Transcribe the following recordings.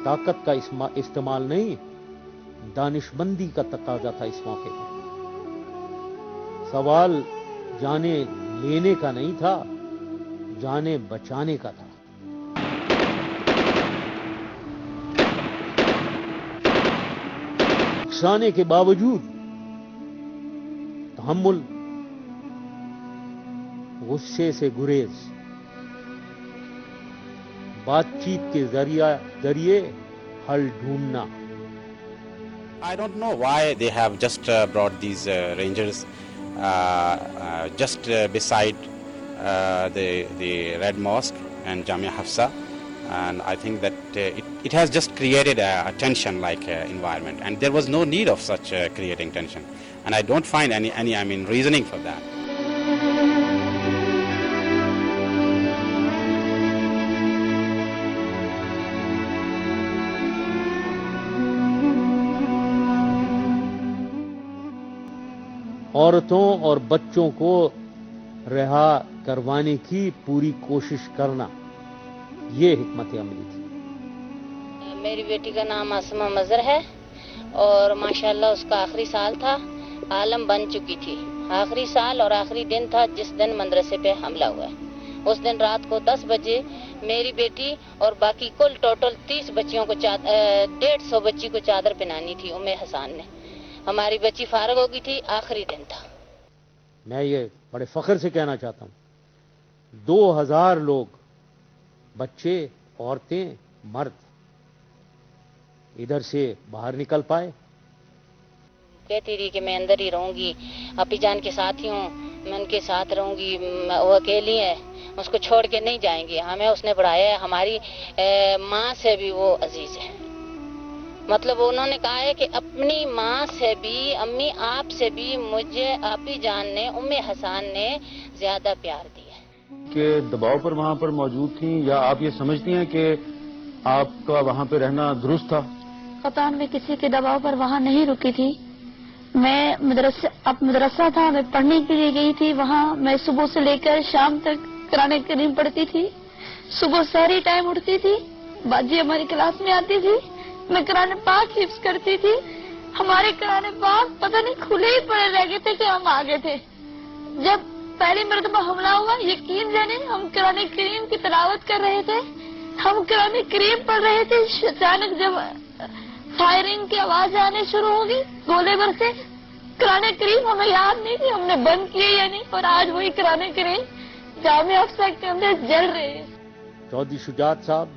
طاقت کا استعمال نہیں، دانشمندی کا تقاضا تھا اس موقع پر۔ سوال جانے لینے کا نہیں تھا، جانے بچانے کا تھا۔ نقصانے کے باوجود تحمل، غصے سے گریز، بات چیت کے ذریعے حل ڈھونڈنا۔ I don't know why they have just brought these rangers just beside the Red Mosque and Jamia Hafsa, and I think that it has just created a tension-like environment, and there was no need of such creating tension, and I don't find any reasoning for that. عورتوں اور بچوں کو رہا کروانے کی پوری کوشش کرنا، یہ حکمت عملی تھی۔ میری بیٹی کا نام آسمہ مظہر ہے اور ماشاءاللہ اس کا آخری سال تھا، عالم بن چکی تھی۔ آخری سال اور آخری دن تھا جس دن مدرسے پہ حملہ ہوا ہے۔ اس دن رات کو 10 بجے میری بیٹی اور باقی کل ٹوٹل 30 بچیوں کو 150 بچی کو چادر پہنانی تھی ام حسان نے۔ ہماری بچی فارغ ہو گئی تھی، آخری دن تھا۔ میں یہ بڑے فخر سے کہنا چاہتا ہوں، 2000 لوگ، بچے، عورتیں، مرد ادھر سے باہر نکل پائے۔ کہتی رہی کہ میں اندر ہی رہوں گی، اپی جان کے ساتھ ہی ہوں، میں ان کے ساتھ رہوں گی، وہ اکیلی ہے، اس کو چھوڑ کے نہیں جائیں گے، ہمیں اس نے پڑھایا ہے، ہماری ماں سے بھی وہ عزیز ہے۔ مطلب انہوں نے کہا ہے کہ اپنی ماں سے بھی، امی آپ سے بھی مجھے آپی جان نے، ام حسان نے زیادہ پیار دیا ہے۔ کہ دباؤ پر وہاں پر موجود تھیں، یا آپ یہ سمجھتی ہیں کہ آپ کا وہاں پہ رہنا درست تھا؟ قطعاً میں کسی کے دباؤ پر وہاں نہیں رکی تھی۔ میں مدرسہ تھا، میں پڑھنے کے لیے گئی تھی وہاں۔ میں صبح سے لے کر شام تک قرآن کریم پڑھتی تھی۔ صبح سحری ٹائم اٹھتی تھی، باجی ہماری کلاس میں آتی تھی، میں قرآن پاک حفظ کرتی تھی۔ ہمارے قرآن پاک پتہ نہیں کھلے ہی پڑے رہ گئے تھے کہ ہم آگے تھے۔ جب پہلی مرتبہ حملہ ہوا، یقین جانے ہم قرآن کریم کی تلاوت کر رہے تھے، ہم قرآن کریم پڑھ رہے تھے، اچانک جب فائرنگ کی آواز آنے شروع ہوگی، گولے برسے، قرآن کریم ہمیں یاد نہیں تھی ہم نے بند کیے یا نہیں، اور آج وہی قرآن کریم جامعہ حفصہ کے اندر جل رہے ہیں۔ چودھری شجاعت صاحب،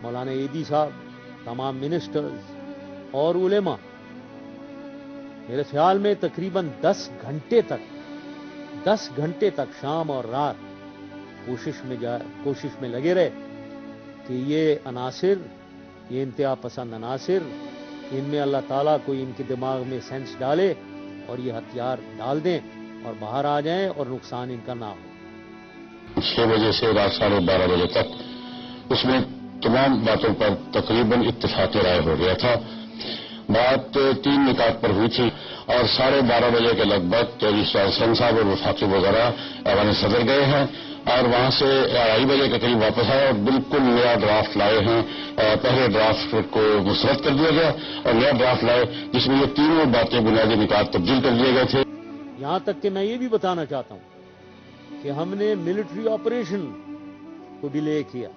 مولانا ایدی صاحب، تمام منسٹرز اور علماء میرے خیال میں تقریباً 10 گھنٹے تک شام اور رات کوشش میں لگے رہے کہ یہ عناصر، یہ انتہا پسند عناصر، ان میں اللہ تعالیٰ کوئی ان کے دماغ میں سینس ڈالے اور یہ ہتھیار ڈال دیں اور باہر آ جائیں اور نقصان ان کا نہ ہو۔ 6 بجے سے رات 12:30 بجے تک اس میں تمام باتوں پر تقریباً اتفاق رائے ہو گیا تھا۔ بات 3 نکات پر ہوئی تھی اور 12:30 بجے کے لگ بھگ چودھری حسین صاحب اور وفاقی وزراء ایوان صدر گئے ہیں اور وہاں سے 2:30 بجے کے قریب واپس آئے اور بالکل نیا ڈرافٹ لائے ہیں۔ پہلے ڈرافٹ کو مسترد کر دیا گیا اور نیا ڈرافٹ لائے جس میں یہ تینوں باتیں بنیادی نکات تبدیل کر دیے گئے تھے۔ یہاں تک کہ میں یہ بھی بتانا چاہتا ہوں کہ ہم نے ملٹری آپریشن کو ڈیلے کیا۔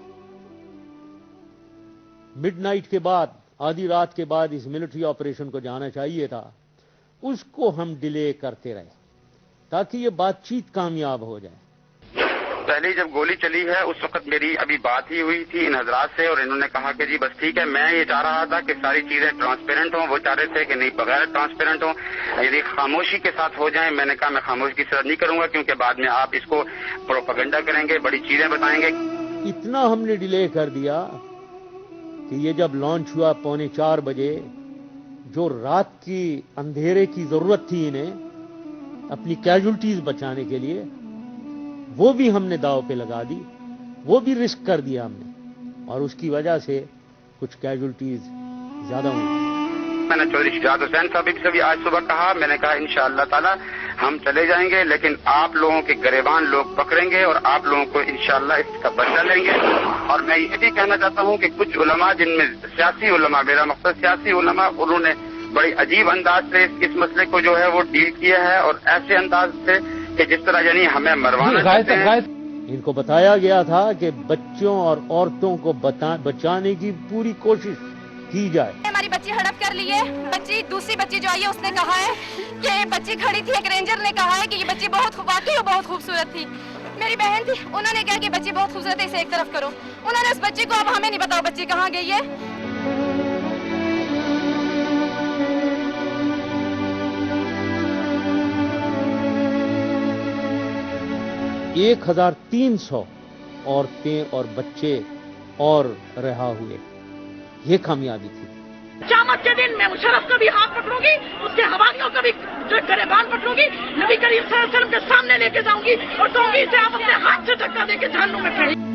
مڈ نائٹ کے بعد، آدھی رات کے بعد اس ملٹری آپریشن کو جانا چاہیے تھا، اس کو ہم ڈیلے کرتے رہے تاکہ یہ بات چیت کامیاب ہو جائے۔ پہلے جب گولی چلی ہے اس وقت میری ابھی بات ہی ہوئی تھی ان حضرات سے اور انہوں نے کہا کہ جی بس ٹھیک ہے، میں یہ چاہ رہا تھا کہ ساری چیزیں ٹرانسپیرنٹ ہوں، وہ چاہ رہے تھے کہ نہیں بغیر ٹرانسپیرنٹ ہوں، یعنی خاموشی کے ساتھ ہو جائیں۔ میں نے کہا میں خاموشی کی صورت نہیں کروں گا کیونکہ بعد میں آپ اس کو پروپیگنڈا کریں گے، بڑی چیزیں بتائیں گے۔ اتنا ہم نے ڈیلے کر دیا کہ یہ جب لانچ ہوا 3:45 بجے، جو رات کی اندھیرے کی ضرورت تھی انہیں اپنی کیجولٹیز بچانے کے لیے، وہ بھی ہم نے داؤ پہ لگا دی، وہ بھی رسک کر دیا ہم نے، اور اس کی وجہ سے کچھ کیجولٹیز زیادہ ہوئی۔ میں نے چودھری شجاعت حسین صاحب سے بھی آج صبح کہا، میں نے کہا انشاءاللہ تعالی ہم چلے جائیں گے لیکن آپ لوگوں کے گریبان لوگ پکڑیں گے اور آپ لوگوں کو انشاءاللہ اس کا بدلہ لیں گے۔ اور میں یہ بھی کہنا چاہتا ہوں کہ کچھ علماء، جن میں سیاسی علماء، میرا مقصد سیاسی علماء، انہوں نے بڑی عجیب انداز سے اس مسئلے کو جو ہے وہ ڈیل کیا ہے، اور ایسے انداز سے کہ جس طرح یعنی ہمیں مروانا چاہتے ہیں۔ ان کو بتایا گیا تھا کہ بچوں اور عورتوں کو بچانے کی پوری کوشش کی جائے۔ ہماری بچی ہڑپ کر لی ہے، دوسری بچی جو آئی ہے اس نے کہا ہے کہ بچی کھڑی تھی، ایک رینجر نے کہا ہے کہ یہ بچی بہت خوبصورت تھی، میری بہن تھی، انہوں نے کہا کہ بچی بہت خوبصورت ہے، اسے ایک طرف کرو، انہوں نے اس بچی کو، اب ہمیں نہیں بتاؤ بچی کہاں گئی ہے۔ 1300 عورتیں اور بچے اور رہا ہوئے، یہ کامیابی تھی۔ قیامت کے دن میں مشرف کا بھی ہاتھ پکڑوں گی، اس کے حواریوں کا بھی گریبان پکڑوں گی، نبی کریم صلی اللہ علیہ وسلم کے سامنے لے کے جاؤں گی اور کہوں گی اسے آپ اپنے ہاتھ سے دھکا دے کے جہنم میں پھینکیں۔